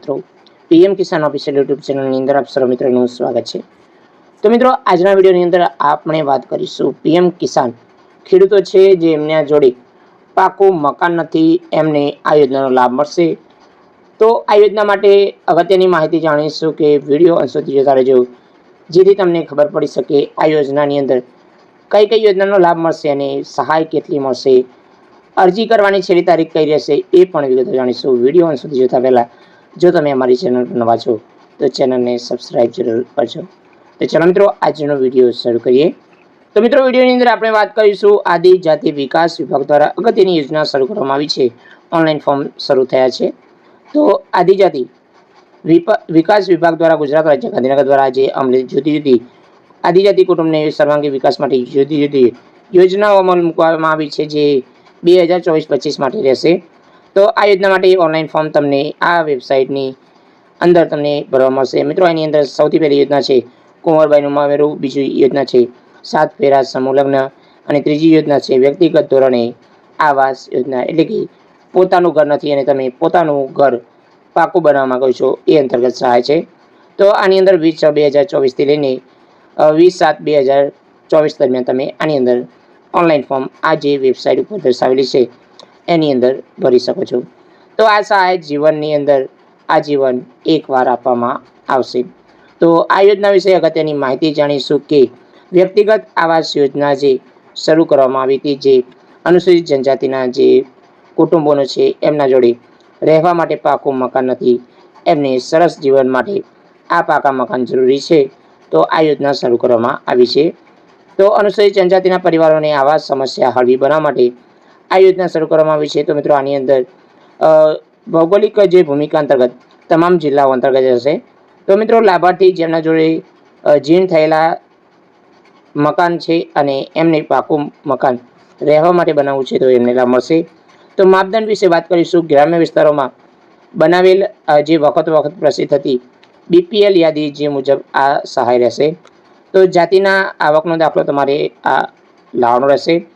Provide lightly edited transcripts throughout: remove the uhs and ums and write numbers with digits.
મિત્રો, પીએમ કિસાન official YouTube ચેનલની અંદર આપ સર્વ મિત્રોનું સ્વાગત છે। તો મિત્રો, આજના વિડીયોની અંદર આપણે વાત કરીશું પીએમ કિસાન ખેડૂતો છે જે એમના જોડે પાકું મકાન નથી, એમને આ યોજનાનો લાભ મળશે। તો આ યોજના માટે અગત્યની માહિતી જાણીશું કે વિડીયો અંત સુધી જોતા રહેજો, જેથી તમને ખબર પડી શકે આ યોજનાની અંદર કઈ કઈ યોજનાનો લાભ મળશે અને સહાય કેટલી મળશે, અરજી કરવાની છેલ્લી તારીખ કઈ રહેશે એ પણ વિગતો જાણીશું। વિડીયો અંત સુધી જોતા પહેલાં જો તમે અમારી ચેનલ પર નવા છો તો ચેનલને સબસ્ક્રાઈબ જરૂર કરજો। તો ચાલો મિત્રો, આજનો વિડીયો શરૂ કરીએ। તો મિત્રો, વિડીયોની અંદર આપણે વાત કરીશું આદિજાતિ વિકાસ વિભાગ દ્વારા અગત્યની યોજના શરૂ કરવામાં આવી છે। ઓનલાઈન ફોર્મ શરૂ થયા છે। તો આદિજાતિ વિકાસ વિભાગ દ્વારા ગુજરાત રાજ્ય ગાંધીનગર દ્વારા જે અમલે જુદી જુદી આદિજાતિ કુટુંબને સર્વાંગી વિકાસ માટે જુદી જુદી યોજનાઓ અમલ મૂકવામાં આવી છે, જે 2024-25 માટે રહેશે। તો આ યોજના માટે ઓનલાઈન ફોર્મ તમને આ વેબસાઇટની અંદર તમને ભરવા મળશે। મિત્રો, એની અંદર સૌથી પહેલી યોજના છે કુંવરબાઈનું મામેરું, બીજી યોજના છે 7 ફેરા સમૂહ લગ્ન અને ત્રીજી યોજના છે વ્યક્તિગત ધોરણે આવાસ યોજના, એટલે કે પોતાનું ઘર નથી અને તમે પોતાનું ઘર પાકું બનાવવા માંગો છો એ અંતર્ગત સહાય છે। તો આની અંદર 20/6/2024 લઈને 20/7/2024 દરમિયાન તમે આની અંદર ઓનલાઈન ફોર્મ આ જે વેબસાઇટ ઉપર દર્શાવેલી છે એની અંદર ભરી શકો છો। તો આ સહાય જીવનની અંદર આજીવન એકવાર આપવામાં આવશે। તો આ યોજના વિશે અગત્યની માહિતી જાણીશું કે વ્યક્તિગત આવાસ યોજના જે શરૂ કરવામાં આવી હતી, જે અનુસૂચિત જનજાતિના જે કુટુંબોનો છે એમના જોડે રહેવા માટે પાકું મકાન નથી, એમને સરસ જીવન માટે આ પાકા મકાન જરૂરી છે। તો આ યોજના શરૂ કરવામાં આવી છે। તો અનુસૂચિત જનજાતિના પરિવારોને આવાસ સમસ્યા હળવી બનાવવા માટે આ યોજના શરૂ કરવામાં આવી છે। તો મિત્રો, આની અંદર ભૌગોલિક જે ભૂમિકા અંતર્ગત તમામ જિલ્લાઓ અંતર્ગત હશે। તો મિત્રો, લાભાર્થી જેમના જોડે જીર્ણ થયેલા મકાન છે અને એમને પાકું મકાન રહેવા માટે બનાવવું છે તો એમને લાભ મળશે। તો માપદંડ વિશે વાત કરીશું। ગ્રામ્ય વિસ્તારોમાં બનાવેલ જે વખત પ્રસિદ્ધ હતી બીપીએલ યાદી જે મુજબ આ સહાય રહેશે। તો જાતિના આવકનો દાખલો તમારે આ લાવવાનો રહેશે।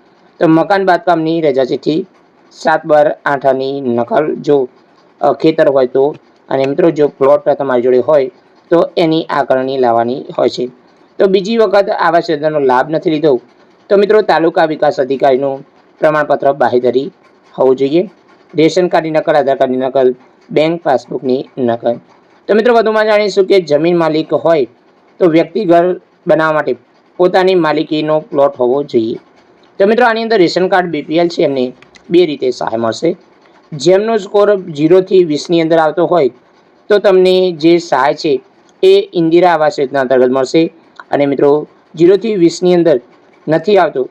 તો મકાન બાંધકામની રજા ચિઠ્ઠી 7/8 નકલ જો ખેતર હોય તો, અને મિત્રો જો પ્લોટ તમારી જોડે હોય તો એની આકારણી લાવવાની હોય છે। તો બીજી વખત આવાસ યોજનાનો લાભ નથી લીધો તો મિત્રો, તાલુકા વિકાસ અધિકારીનું પ્રમાણપત્ર બાહેધરી હોવું જોઈએ। રેશન કાર્ડની નકલ, આધાર કાર્ડની નકલ, બેંક પાસબુકની નકલ। તો મિત્રો, વધુમાં જાણીશું કે જમીન માલિક હોય તો વ્યક્તિ ઘર બનાવવા માટે પોતાની માલિકીનો પ્લોટ હોવો જોઈએ। તો મિત્રો, આની અંદર રેશન કાર્ડ બીપીએલ છે એમને બે રીતે સહાય મળશે। જેમનો સ્કોર 0 થી 20ની અંદર આવતો હોય તો તમને જે સહાય છે એ ઇન્દિરા આવાસ યોજના અંતર્ગત મળશે, અને મિત્રો 0 થી 20ની અંદર નથી આવતો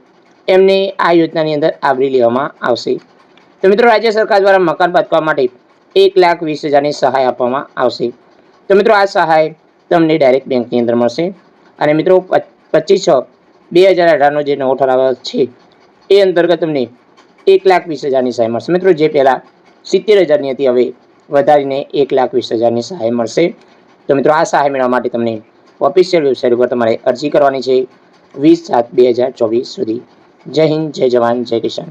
એમને આ યોજનાની અંદર આવરી લેવામાં આવશે। તો મિત્રો, રાજ્ય સરકાર દ્વારા મકાન બાંધવા માટે 1,20,000ની સહાય આપવામાં આવશે। તો મિત્રો, આ સહાય તમને ડાયરેક્ટ બેંકની અંદર મળશે, અને મિત્રો 25/6/2018નો જે નવો ઠરાવ છે એ અંતર્ગત તમને 1,20,000ની સહાય મળશે। મિત્રો, જે પહેલાં 70,000ની હતી હવે વધારીને 1,20,000ની સહાય મળશે। તો મિત્રો, આ સહાય મેળવવા માટે તમને ઓફિશિયલ વેબસાઇટ ઉપર તમારે અરજી કરવાની છે 20/7/2024 સુધી। જય હિન્દ, જય જવાન, જય કિસાન।